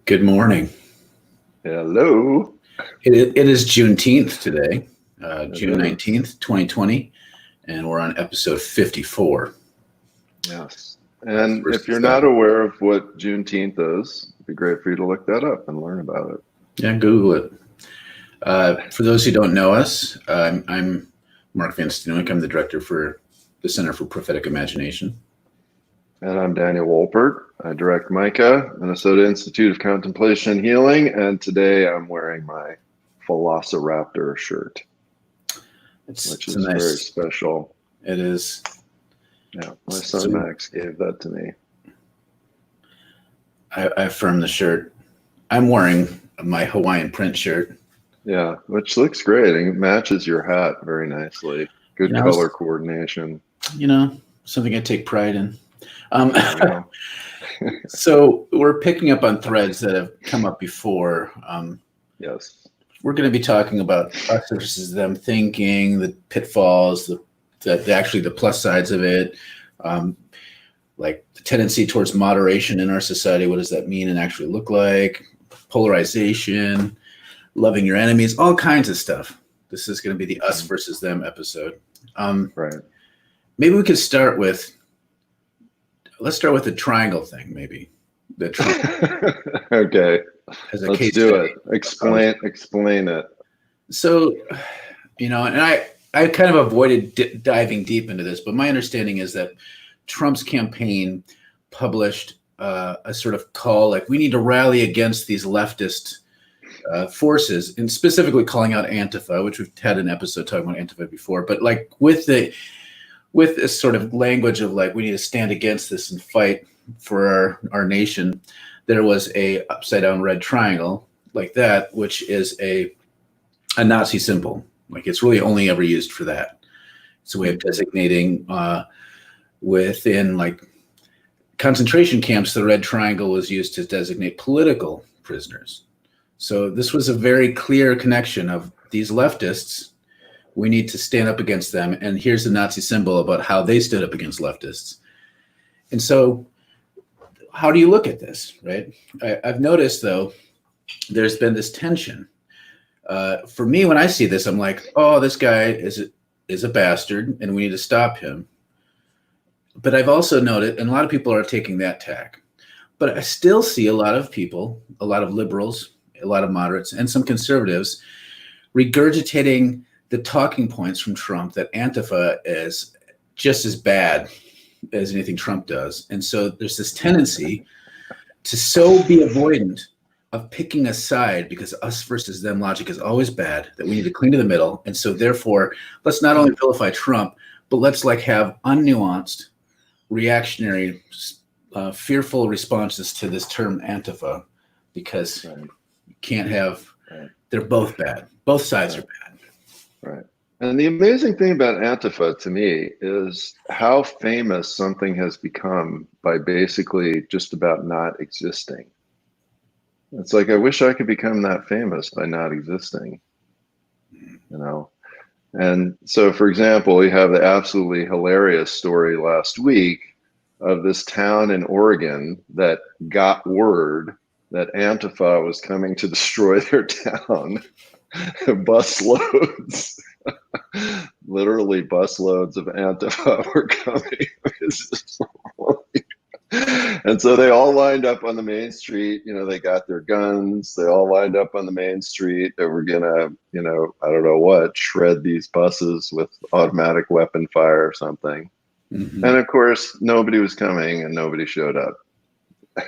Good morning. Hello. It is Juneteenth today, It June is. 19th, 2020, and we're on episode 54. Yes. Us And if versus you're not them. aware of what Juneteenth is, it'd be great for you to look that up and learn about it. Yeah, Google it. For those who don't know us, I'm Mark Van Steenwyk. I'm the director for the Center for Prophetic Imagination. And I'm Daniel Wolpert. I direct Micah, Minnesota Institute of Contemplation and Healing. And today I'm wearing my Velociraptor shirt, which It's a is very nice. special. It is. Yeah, my So son Max gave that to me. I affirm the shirt. I'm wearing my Hawaiian print shirt. Yeah, which looks great and it matches your hat very nicely. Good You know, color coordination. something I take pride in. Um, There you go. So we're picking up on threads that have come up before. Yes. We're going to be talking about us versus them thinking, the pitfalls, actually the plus sides of it, like the tendency towards moderation in our society. What does that mean and actually look like? Polarization, loving your enemies, all kinds of stuff. This is going to be the us versus them episode. Right. Maybe we could start with. Let's start with the triangle thing, maybe. The triangle Okay, as a let's case do study. it. Explain it. So, and I kind of avoided diving deep into this, but my understanding is that Trump's campaign published a sort of call, like we need to rally against these leftist forces, and specifically calling out Antifa, which we've had an episode talking about Antifa before, but like with this sort of language of like we need to stand against this and fight for our nation, there was a upside down red triangle like that, which is a Nazi symbol. Like it's really only ever used for that. It's a way of designating within like concentration camps. The red triangle was used to designate political prisoners. So this was a very clear connection of these leftists. We need to stand up against them. And here's the Nazi symbol about how they stood up against leftists. And so how do you look at this, right? I've noticed, though, there's been this tension. For me, when I see this, I'm like, oh, this guy is a bastard, and we need to stop him. But I've also noted, and a lot of people are taking that tack, but I still see a lot of people, a lot of liberals, a lot of moderates, and some conservatives regurgitating the talking points from Trump that Antifa is just as bad as anything Trump does. And so there's this tendency to so be avoidant of picking a side because us versus them logic is always bad, that we need to cling to the middle. And so therefore, let's not only vilify Trump, but let's like have unnuanced, reactionary, fearful responses to this term Antifa, because you can't have, they're both bad. Both sides are bad. Right. And the amazing thing about Antifa to me is how famous something has become by basically just about not existing. It's like, I wish I could become that famous by not existing, And so, for example, we have the absolutely hilarious story last week of this town in Oregon that got word that Antifa was coming to destroy their town. Bus loads, literally bus loads of Antifa were coming. And so they all lined up on the main street. They got their guns. They all lined up on the main street. They were gonna, I don't know what, shred these buses with automatic weapon fire or something. Mm-hmm. And of course, nobody was coming and nobody showed up.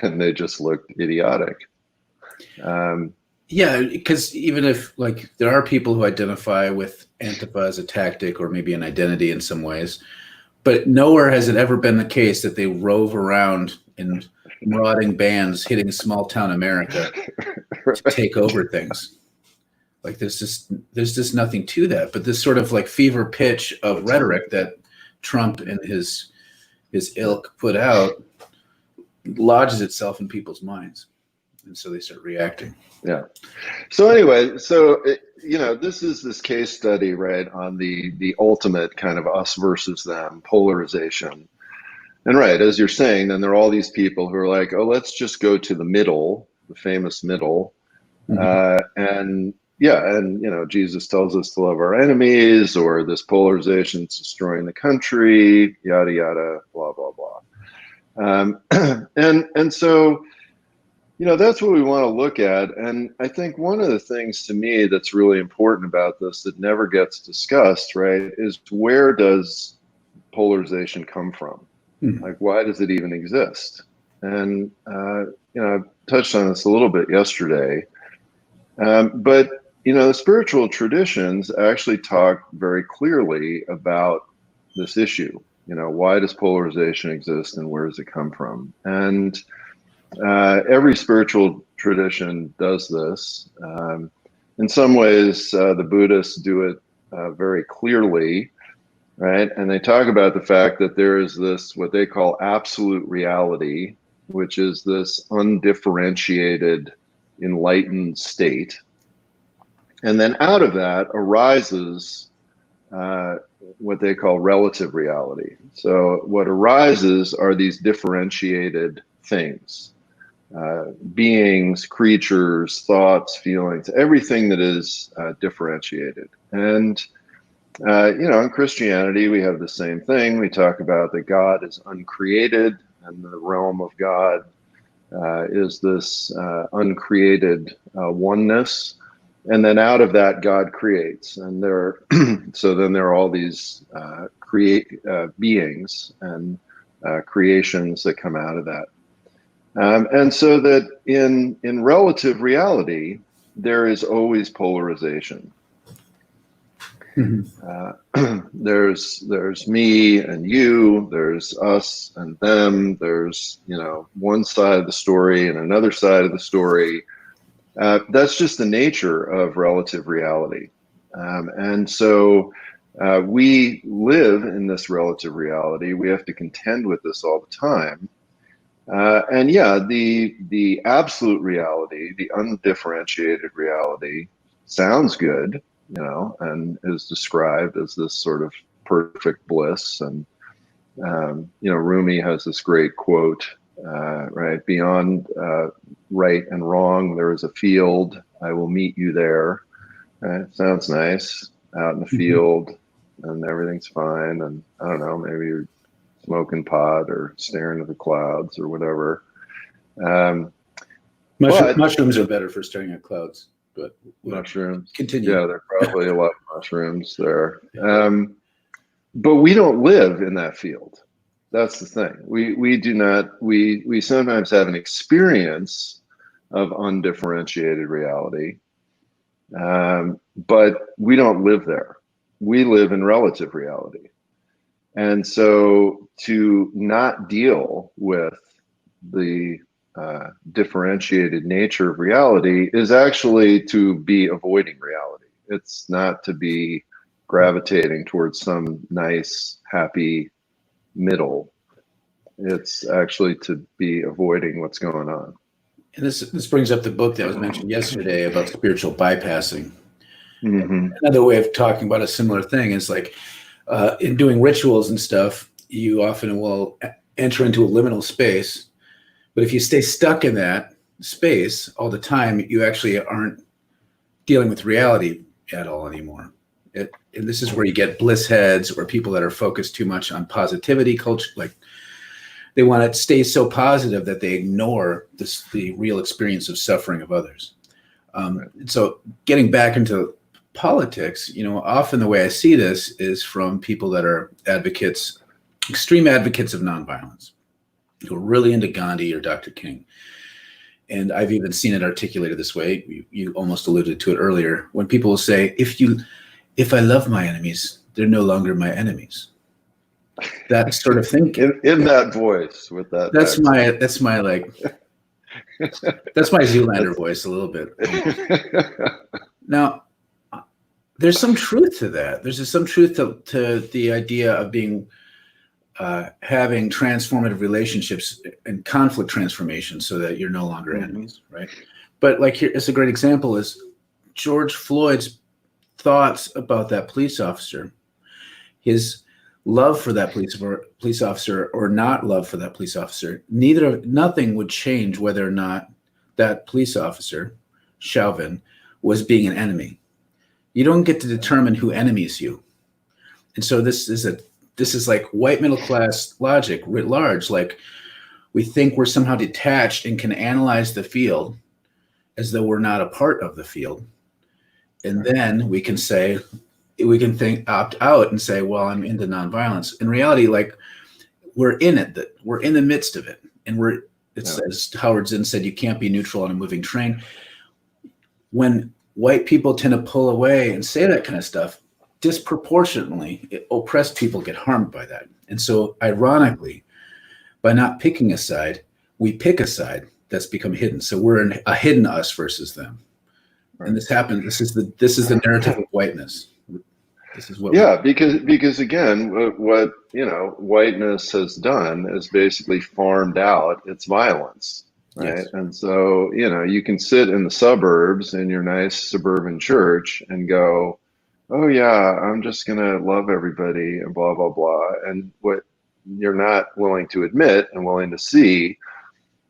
And they just looked idiotic. Yeah, because even if like there are people who identify with Antifa as a tactic or maybe an identity in some ways, but nowhere has it ever been the case that they rove around in marauding bands hitting small town America to take over things. Like there's just nothing to that. But this sort of like fever pitch of rhetoric that Trump and his ilk put out lodges itself in people's minds. And so they start reacting. Yeah. So anyway, this is this case study, right, on the ultimate kind of us versus them polarization. And right, as you're saying, then there are all these people who are like, oh, let's just go to the middle the famous middle. Mhm. And yeah, and Jesus tells us to love our enemies, or this polarization is destroying the country, yada yada, blah blah blah. And so that's what we want to look at. And I think one of the things to me that's really important about this that never gets discussed, right, is where does polarization come from? Mhm. Like, why does it even exist? And I touched on this a little bit yesterday, but the spiritual traditions actually talk very clearly about this issue. Why does polarization exist, and where does it come from? And every spiritual tradition does this. In some ways, the Buddhists do it very clearly, right? And they talk about the fact that there is this, what they call absolute reality, which is this undifferentiated, enlightened state. And then out of that arises what they call relative reality. So what arises are these differentiated things. Beings, creatures, thoughts, feelings, everything that is differentiated. And, in Christianity, we have the same thing. We talk about that God is uncreated, and the realm of God is this uncreated oneness. And then out of that, God creates. And so then there are all these beings and creations that come out of that. And so that in relative reality, there is always polarization. Mhm. There's me and you, there's us and them, there's one side of the story and another side of the story. That's just the nature of relative reality. And so we live in this relative reality. We have to contend with this all the time. And yeah, the absolute reality, the undifferentiated reality, sounds good, and is described as this sort of perfect bliss. And Rumi has this great quote, right? Beyond right and wrong, there is a field. I will meet you there. Sounds nice. Out in the Mhm. field, and everything's fine. And I don't know, maybe you're smoking pot or staring at the clouds or whatever. But Mushrooms are better for staring at clouds, but whatever. mushrooms, Continue. yeah, there are probably a lot of mushrooms there. But we don't live in that field. That's the thing. We do not. We sometimes have an experience of undifferentiated reality, but we don't live there. We live in relative reality. And so to not deal with the differentiated nature of reality is actually to be avoiding reality. It's not to be gravitating towards some nice, happy middle. It's actually to be avoiding what's going on. And this brings up the book that was mentioned yesterday about spiritual bypassing. Mm-hmm. Another way of talking about a similar thing is like in doing rituals and stuff, you often will enter into a liminal space. But if you stay stuck in that space all the time, you actually aren't dealing with reality at all anymore. And this is where you get bliss heads or people that are focused too much on positivity culture. Like they want to stay so positive that they ignore the real experience of suffering of others. So getting back into politics, often the way I see this is from people that are advocates, extreme advocates of nonviolence, who are really into Gandhi or Dr. King. And I've even seen it articulated this way. You almost alluded to it earlier, when people will say, if I love my enemies, they're no longer my enemies. That sort of thinking. In that voice with that. That's my like. That's my Zoolander voice a little bit. Now, there's some truth to that. There's some truth to the idea of being having transformative relationships and conflict transformation so that you're no longer enemies, right? But like here, it's a great example is George Floyd's thoughts about that police officer, his love for that police officer or not love for that police officer. Nothing would change whether or not that police officer, Chauvin, was being an enemy. You don't get to determine who enemies you. And so this is like white middle class logic writ large. Like, we think we're somehow detached and can analyze the field as though we're not a part of the field. And then we can opt out and say, well, I'm into nonviolence. In reality, like, we're in it, that we're in the midst of it. And as Howard Zinn said, you can't be neutral on a moving train. When white people tend to pull away and say that kind of stuff, disproportionately, oppressed people get harmed by that. And so, ironically, by not picking a side, we pick a side that's become hidden. So we're in a hidden us versus them. Right. And this happened. This is the narrative of whiteness. This is what. Yeah, because again, what whiteness has done is basically farmed out its violence. Right. Yes. And so, you can sit in the suburbs in your nice suburban church and go, oh yeah, I'm just going to love everybody and blah, blah, blah. And what you're not willing to admit and willing to see,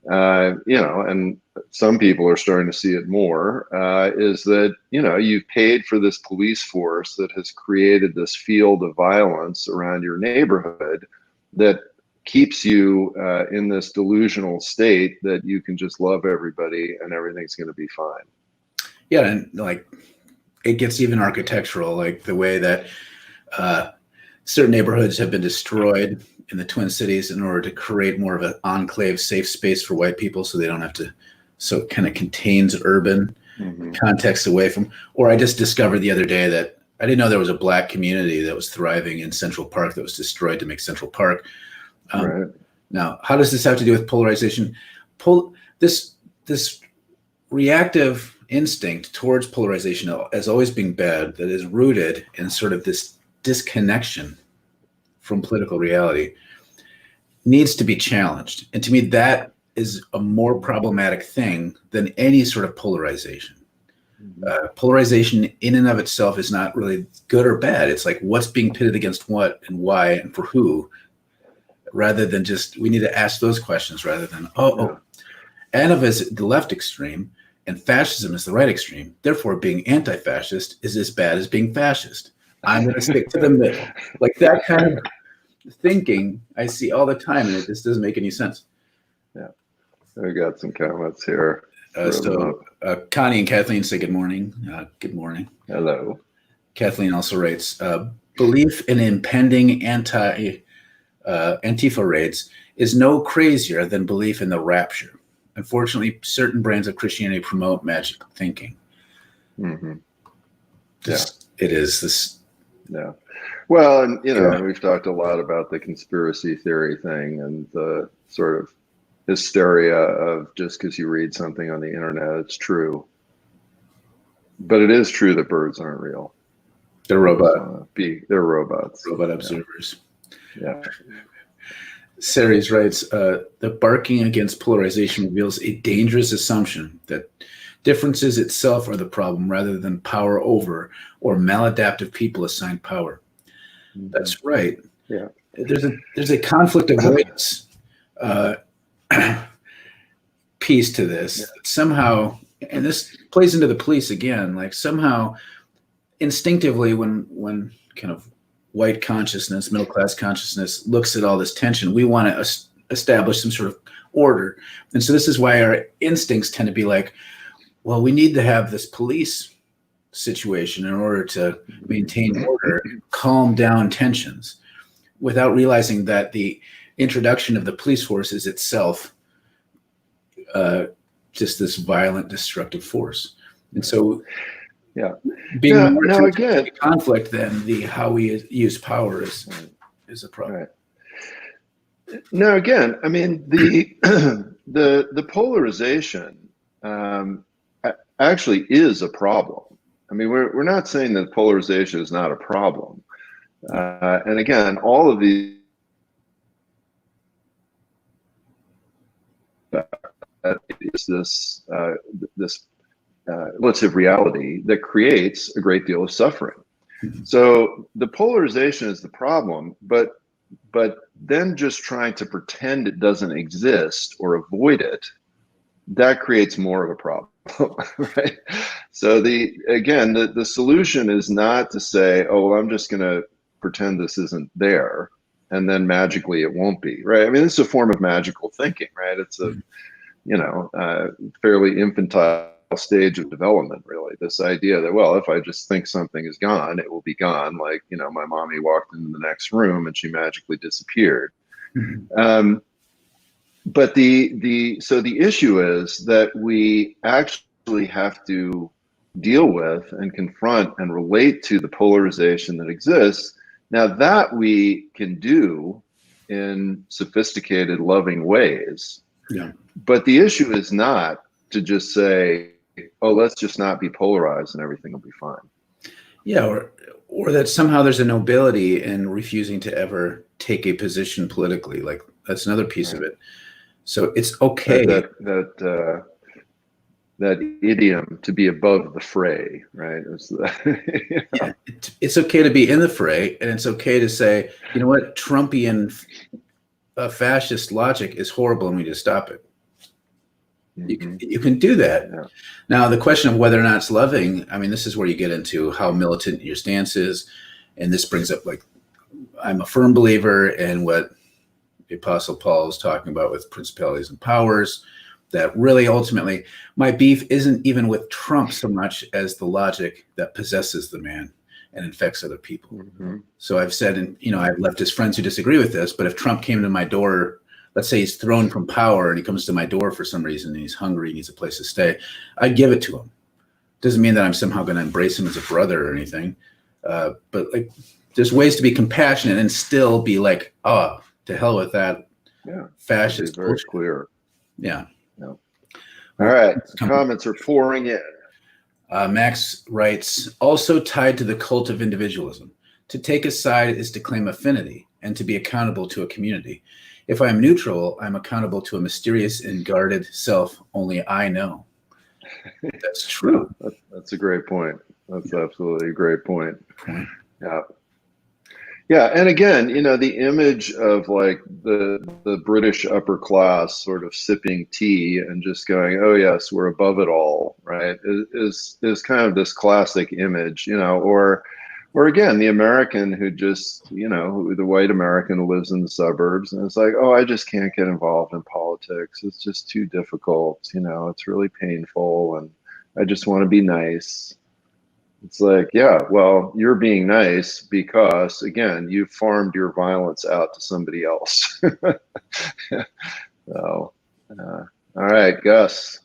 and some people are starting to see it more, is that, you've paid for this police force that has created this field of violence around your neighborhood that keeps you in this delusional state that you can just love everybody and everything's going to be fine. Yeah, and like, it gets even architectural, like the way that certain neighborhoods have been destroyed in the Twin Cities in order to create more of an enclave, safe space for white people, so they don't have to. So it kind of contains urban context away from. Or I just discovered the other day that I didn't know there was a Black community that was thriving in Central Park that was destroyed to make Central Park. Right. Now, how does this have to do with polarization? This reactive instinct towards polarization as always being bad, that is rooted in sort of this disconnection from political reality, needs to be challenged. And to me, that is a more problematic thing than any sort of polarization. Polarization in and of itself is not really good or bad. It's like, what's being pitted against what and why and for who, rather than just, we need to ask those questions rather than, ANOVA is the left extreme and fascism is the right extreme. Therefore, being anti-fascist is as bad as being fascist. I'm going to stick to the middle. Like, that kind of thinking I see all the time, and it just doesn't make any sense. Yeah. We got some comments here. Connie and Kathleen say good morning. Good morning. Hello. Kathleen also writes, belief in impending Antifa raids is no crazier than belief in the rapture. Unfortunately, certain brands of Christianity promote magic thinking. Mm-hmm. It is this. Yeah. Well, and we've talked a lot about the conspiracy theory thing and the sort of hysteria of just because you read something on the internet, it's true. But it is true that birds aren't real. They're robots. They're robots. Robot observers. Yeah. Ceres writes, the barking against polarization reveals a dangerous assumption that differences itself are the problem rather than power over or maladaptive people assigned power. Mm-hmm. That's right. Yeah. There's a conflict avoidance piece to this. Somehow, and this plays into the police again, like somehow instinctively when kind of white consciousness, middle class consciousness looks at all this tension, we want to establish some sort of order. And so this is why our instincts tend to be like, well, we need to have this police situation in order to maintain order, calm down tensions, without realizing that the introduction of the police force is itself just this violent, destructive force. And so being more again, conflict than the how we use power is a problem. Right. Now, again, I mean, the polarization actually is a problem. I mean, we're not saying that polarization is not a problem. And again, all of these is this relative reality that creates a great deal of suffering. Mm-hmm. So the polarization is the problem, but then just trying to pretend it doesn't exist or avoid it that creates more of a problem, right? So the solution is not to say, oh, well, I'm just going to pretend this isn't there, and then magically it won't be, right? I mean, this is a form of magical thinking, right? It's a fairly infantile stage of development, really. This idea that, well, if I just think something is gone, it will be gone. Like, my mommy walked into the next room and she magically disappeared. But so the issue is that we actually have to deal with and confront and relate to the polarization that exists. Now, that we can do in sophisticated, loving ways. Yeah. But the issue is not to just say, oh, let's just not be polarized and everything will be fine. Yeah, or that somehow there's a nobility in refusing to ever take a position politically. Like, that's another piece of it. So it's okay. That idiom, to be above the fray, right? Yeah, it's okay to be in the fray, and it's okay to say, you know what, Trumpian fascist logic is horrible, and we need to stop it. You can do that. Yeah. Now, the question of whether or not it's loving, I mean, this is where you get into how militant your stance is, and this brings up, like, I'm a firm believer in what the Apostle Paul is talking about with principalities and powers, that really ultimately my beef isn't even with Trump so much as the logic that possesses the man and infects other people. So I've said, and I have leftist friends who disagree with this, but if Trump came to my door, let's say he's thrown from power and he comes to my door for some reason and he's hungry, he needs a place to stay, I'd give it to him. Doesn't mean that I'm somehow going to embrace him as a brother or anything. But like, there's ways to be compassionate and still be like, oh, to hell with that. Yeah. Fascist. Very clear. Yeah. All right. Comments are pouring in. Max writes, also tied to the cult of individualism. To take a side is to claim affinity and to be accountable to a community. If I am neutral, I'm accountable to a mysterious and guarded self only I know. That's true. That's a great point. That's absolutely a great point. Yeah. Yeah, and again, the image of like the British upper class sort of sipping tea and just going, "Oh yes, we're above it all," right? Is kind of this classic image, or again, the American who just, the white American who lives in the suburbs and it's like, "Oh, I just can't get involved in politics. It's just too difficult. It's really painful, and I just want to be nice." It's like, yeah, well, you're being nice because, again, you farmed your violence out to somebody else. So, all right, Gus.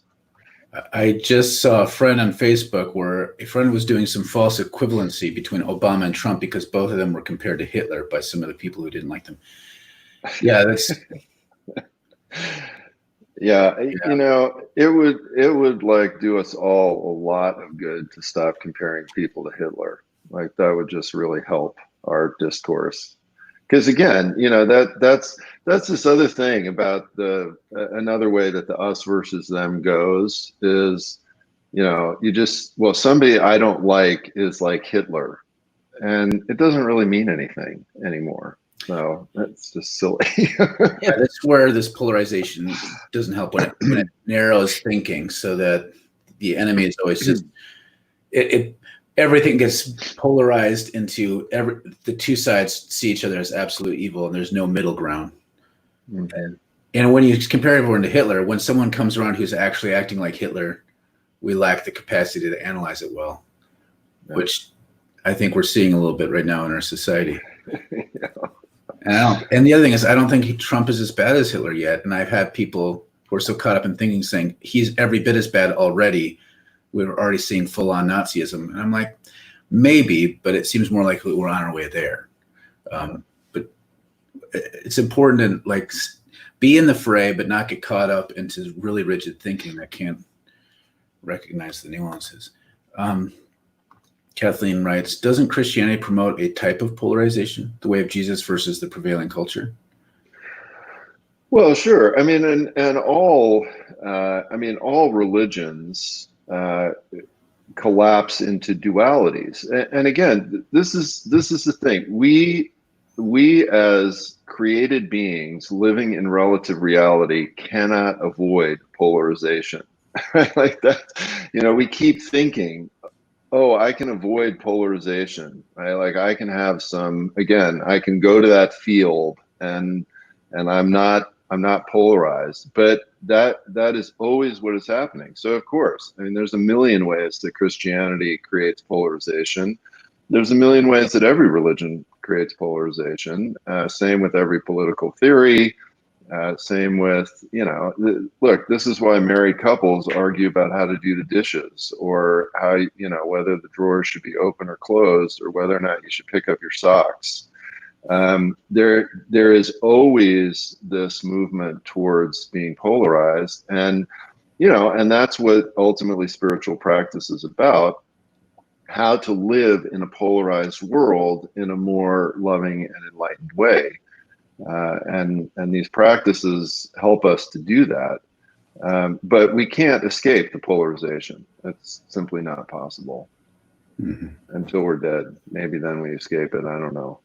I just saw a friend on Facebook where a friend was doing some false equivalency between Obama and Trump because both of them were compared to Hitler by some of the people who didn't like them. Yeah, that's... Yeah, it would like do us all a lot of good to stop comparing people to Hitler. Like, that would just really help our discourse. Because again, that's this other thing about another way that the us versus them goes is, somebody I don't like is like Hitler, and it doesn't really mean anything anymore. So that's just silly. Yeah, that's where this polarization doesn't help when it narrows thinking, so that the enemy is always just everything gets polarized into the two sides see each other as absolute evil, and there's no middle ground. And when you compare everyone to Hitler, when someone comes around who's actually acting like Hitler, we lack the capacity to analyze it well, which I think we're seeing a little bit right now in our society. And the other thing is, I don't think Trump is as bad as Hitler yet. And I've had people who are so caught up in thinking, saying he's every bit as bad already. We're already seeing full-on Nazism. And I'm like, maybe, but it seems more like we're on our way there. But it's important to like be in the fray, but not get caught up into really rigid thinking that can't recognize the nuances. Kathleen writes, doesn't Christianity promote a type of polarization, the way of Jesus versus the prevailing culture? Well, sure. I mean, and all religions collapse into dualities. And again, this is the thing. We we as created beings living in relative reality cannot avoid polarization. Right? Like that, we keep thinking, oh, I can avoid polarization, right? Like I can have some, again, I can go to that field and I'm not polarized, but that is always what is happening. So of course, I mean, there's a million ways that Christianity creates polarization. There's a million ways that every religion creates polarization. Same with every political theory. Same with, look, this is why married couples argue about how to do the dishes, or how, whether the drawers should be open or closed, or whether or not you should pick up your socks. There is always this movement towards being polarized. And, and that's what ultimately spiritual practice is about. How to live in a polarized world in a more loving and enlightened way. And these practices help us to do that. But we can't escape the polarization. It's simply not possible until we're dead. Maybe then we escape it. I don't know.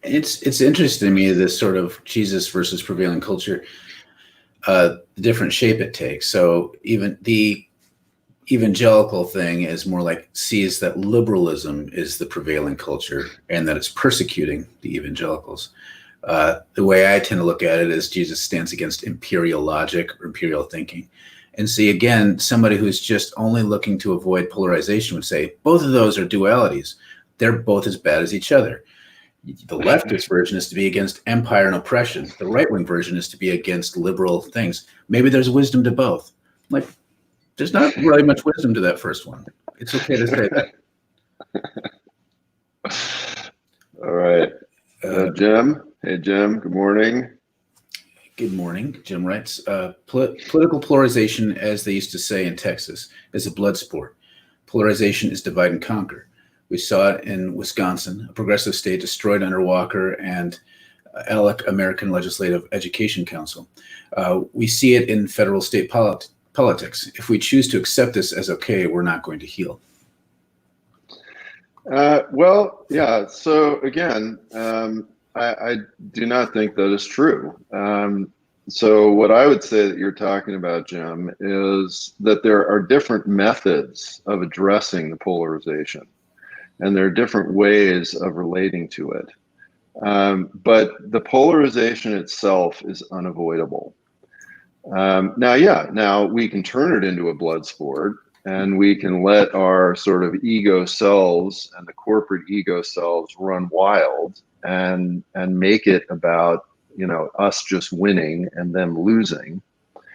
It's interesting to me, this sort of Jesus versus prevailing culture, the different shape it takes. So even the evangelical thing is more like sees that liberalism is the prevailing culture and that it's persecuting the evangelicals. The way I tend to look at it is Jesus stands against imperial logic or imperial thinking. And see, again, somebody who's just only looking to avoid polarization would say both of those are dualities. They're both as bad as each other. The leftist version is to be against empire and oppression. The right-wing version is to be against liberal things. Maybe there's wisdom to both. Like, there's not really much wisdom to that first one. It's okay to say that. All right. Jim. Hey, Jim. Good morning. Good morning. Jim writes, political polarization, as they used to say in Texas, is a blood sport. Polarization is divide and conquer. We saw it in Wisconsin, a progressive state destroyed under Walker and ALEC, American Legislative Education Council. We see it in federal state politics. If we choose to accept this as okay, we're not going to heal. Well, yeah. So again, I do not think that is true. So what I would say that you're talking about, Jim, is that there are different methods of addressing the polarization, and there are different ways of relating to it. But the polarization itself is unavoidable. Now we can turn it into a blood sport, and we can let our sort of ego selves and the corporate ego selves run wild and make it about, us just winning and them losing.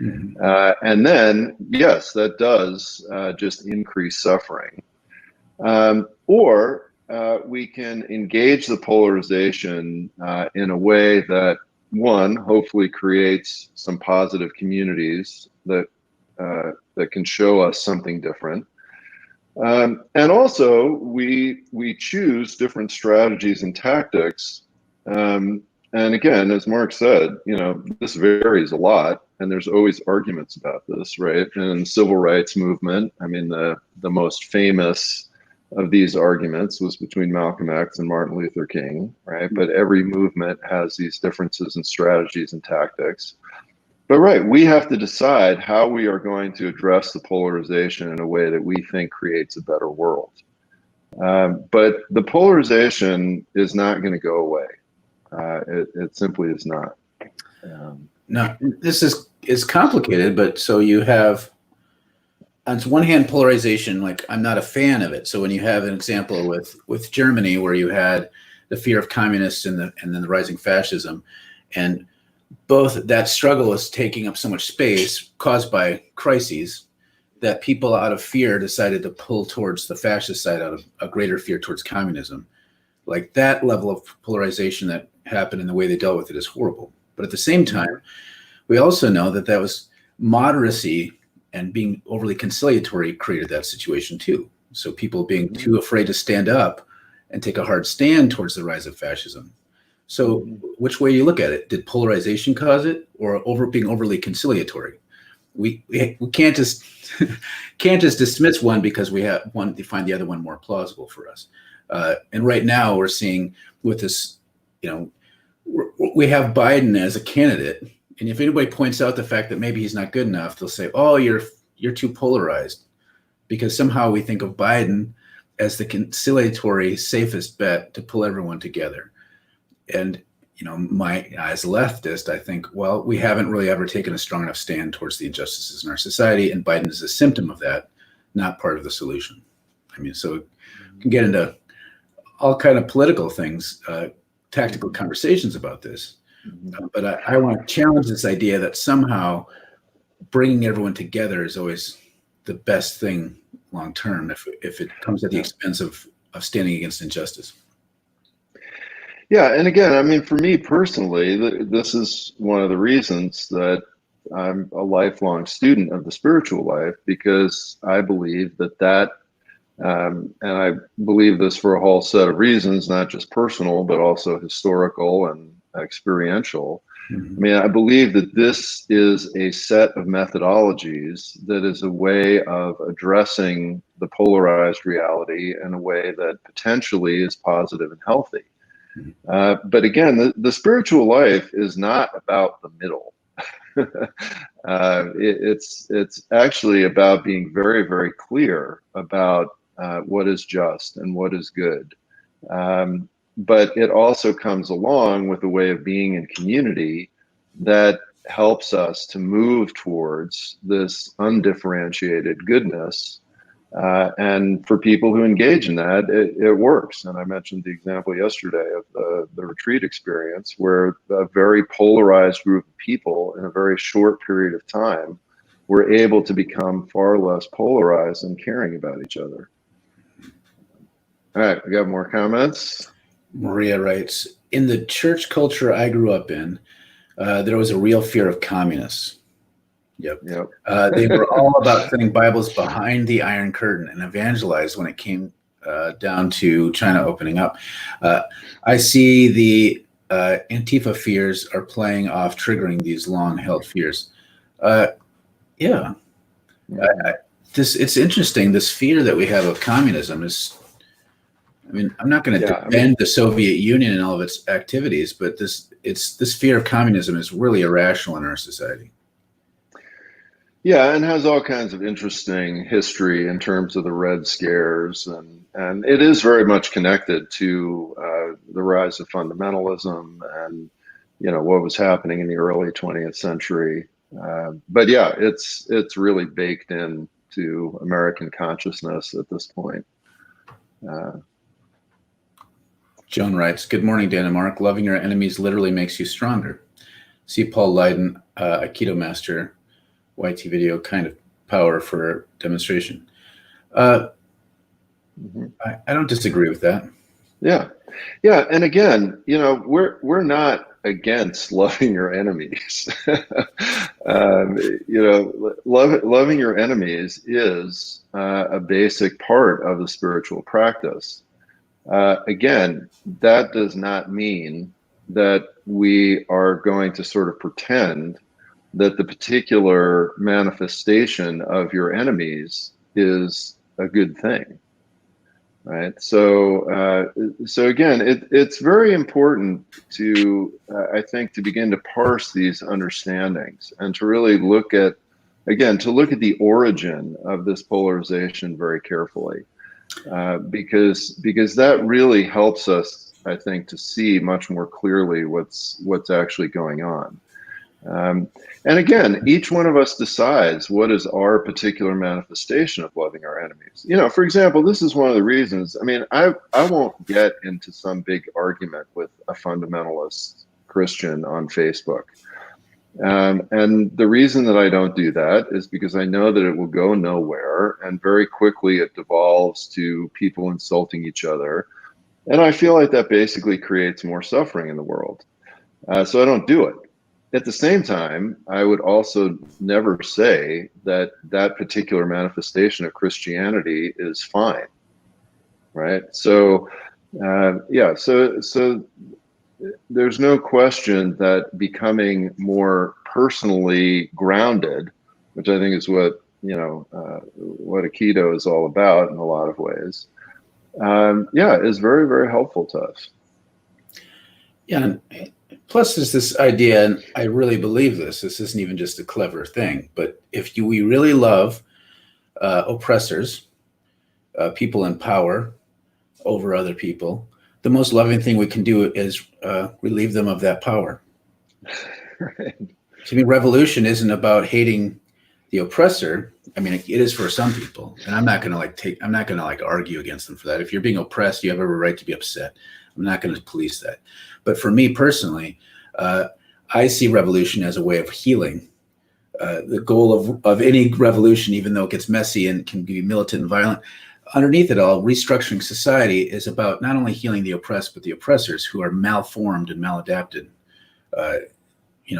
Mm-hmm. And then, yes, that does just increase suffering. Or we can engage the polarization in a way that, one, hopefully creates some positive communities that can show us something different. And also, we choose different strategies and tactics. And again, as Mark said, this varies a lot, and there's always arguments about this, right? And the civil rights movement, I mean, the most famous of these arguments was between Malcolm X and Martin Luther King, right? But every movement has these differences in strategies and tactics. But right, we have to decide how we are going to address the polarization in a way that we think creates a better world. But the polarization is not going to go away. It simply is not. Now, this is complicated, but so you have, on one hand, polarization, like I'm not a fan of it. So when you have an example with Germany, where you had the fear of communists and then the rising fascism, and both that struggle is taking up so much space caused by crises that people out of fear decided to pull towards the fascist side out of a greater fear towards communism. Like that level of polarization that happened and the way they dealt with it is horrible. But at the same time, we also know that was moderacy and being overly conciliatory created that situation too. So people being too afraid to stand up and take a hard stand towards the rise of fascism. So which way you look at it? Did polarization cause it, or being overly conciliatory? We can't just dismiss one because we have one to find the other one more plausible for us. And right now we're seeing with this, we have Biden as a candidate, and if anybody points out the fact that maybe he's not good enough, they'll say, "Oh, you're too polarized," because somehow we think of Biden as the conciliatory, safest bet to pull everyone together. And as a leftist, I think, well, we haven't really ever taken a strong enough stand towards the injustices in our society, and Biden is a symptom of that, not part of the solution. I mean, so it can get into all kind of political things, tactical conversations about this. But I want to challenge this idea that somehow bringing everyone together is always the best thing long term if it comes at the expense of standing against injustice. Yeah, and again, I mean, for me personally, this is one of the reasons that I'm a lifelong student of the spiritual life, because I believe that and I believe this for a whole set of reasons, not just personal, but also historical and experiential. Mm-hmm. I mean, I believe that this is a set of methodologies that is a way of addressing the polarized reality in a way that potentially is positive and healthy. But again, the spiritual life is not about the middle. It's actually about being very, very clear about what is just and what is good. But it also comes along with a way of being in community that helps us to move towards this undifferentiated goodness. And for people who engage in that, it works. And I mentioned the example yesterday of the retreat experience, where a very polarized group of people in a very short period of time were able to become far less polarized and caring about each other. All right, we got more comments. Maria writes, in the church culture I grew up in, there was a real fear of communists. Yep. They were all about setting Bibles behind the Iron Curtain and evangelize when it came down to China opening up. I see the Antifa fears are playing off, triggering these long-held fears. It's interesting. This fear that we have of communism is, I mean, I'm not going to defend the Soviet Union and all of its activities, but this fear of communism is really irrational in our society. Yeah, and has all kinds of interesting history in terms of the Red Scares, and it is very much connected to the rise of fundamentalism and what was happening in the early 20th century. But yeah, it's really baked into American consciousness at this point. Joan writes, "Good morning, Dan and Mark. Loving your enemies literally makes you stronger. See Paul Lydon, Aikido master, YT video, kind of power for demonstration." I don't disagree with that. Yeah, and again, we're not against loving your enemies. Loving your enemies is a basic part of the spiritual practice. Again, that does not mean that we are going to sort of pretend that the particular manifestation of your enemies is a good thing, right? So again, it's very important to, I think, to begin to parse these understandings and to really look at the origin of this polarization very carefully, because that really helps us, I think, to see much more clearly what's actually going on. And again, each one of us decides what is our particular manifestation of loving our enemies. For example, this is one of the reasons, I mean, I won't get into some big argument with a fundamentalist Christian on Facebook. And the reason that I don't do that is because I know that it will go nowhere, and very quickly it devolves to people insulting each other. And I feel like that basically creates more suffering in the world. So I don't do it. At the same time, I would also never say that particular manifestation of Christianity is fine, right? So, so there's no question that becoming more personally grounded, which I think is what Aikido is all about in a lot of ways, yeah, is very, very helpful to us. Yeah. And plus, there's this idea, and I really believe this. This isn't even just a clever thing, but if we really love oppressors, people in power over other people, the most loving thing we can do is relieve them of that power. Right. To me, revolution isn't about hating the oppressor. I mean, it is for some people, and I'm not going to argue against them for that. If you're being oppressed, you have every right to be upset. I'm not going to police that. But for me personally, I see revolution as a way of healing. The goal of any revolution, even though it gets messy and can be militant and violent, underneath it all, restructuring society is about not only healing the oppressed, but the oppressors who are malformed and maladapted. Uh,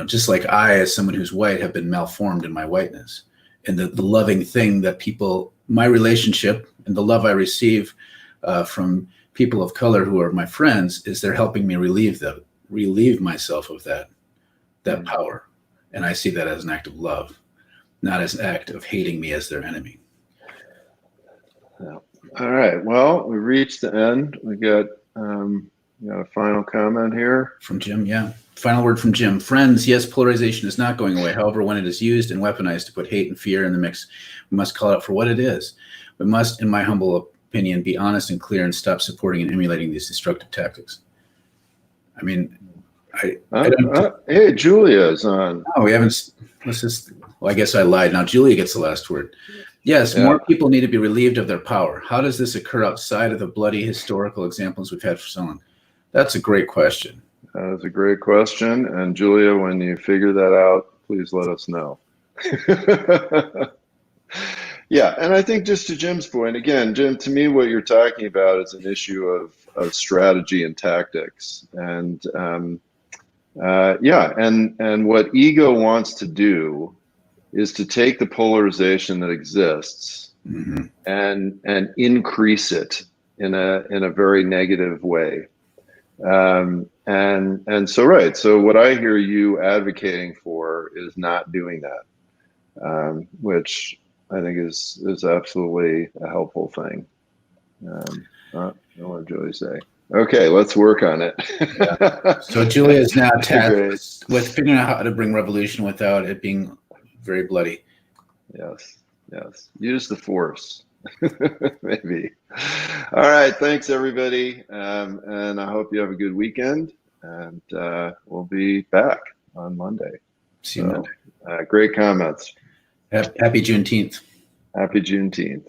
just like I, as someone who's white, have been malformed in my whiteness. And the loving thing that my relationship and the love I receive from people of color who are my friends is they're helping me relieve myself of that power. And I see that as an act of love, not as an act of hating me as their enemy. Yeah. All right. Well, we reached the end. We got a final comment here from Jim. Yeah. Final word from Jim. Friends, yes, polarization is not going away. However, when it is used and weaponized to put hate and fear in the mix, we must call it out for what it is. We must, in my humble opinion, be honest and clear and stop supporting and emulating these destructive tactics. I mean, I don't. Hey, Julia's on. No, we haven't. Well, I guess I lied. Now Julia gets the last word. Yes, more people need to be relieved of their power. How does this occur outside of the bloody historical examples we've had for so long? That's a great question. That is a great question. And Julia, when you figure that out, please let us know. Yeah, and I think just to Jim's point, again, Jim, to me, what you're talking about is an issue of strategy and tactics. And and what ego wants to do is to take the polarization that exists and increase it in a very negative way. So what I hear you advocating for is not doing that, which I think is absolutely a helpful thing. What did Julie say? Okay, let's work on it. Yeah. So Julia is now tasked with figuring out how to bring revolution without it being very bloody. Yes. Use the force. Maybe. All right. Thanks, everybody. And I hope you have a good weekend. And we'll be back on Monday. See you Monday. Great comments. Happy Juneteenth. Happy Juneteenth.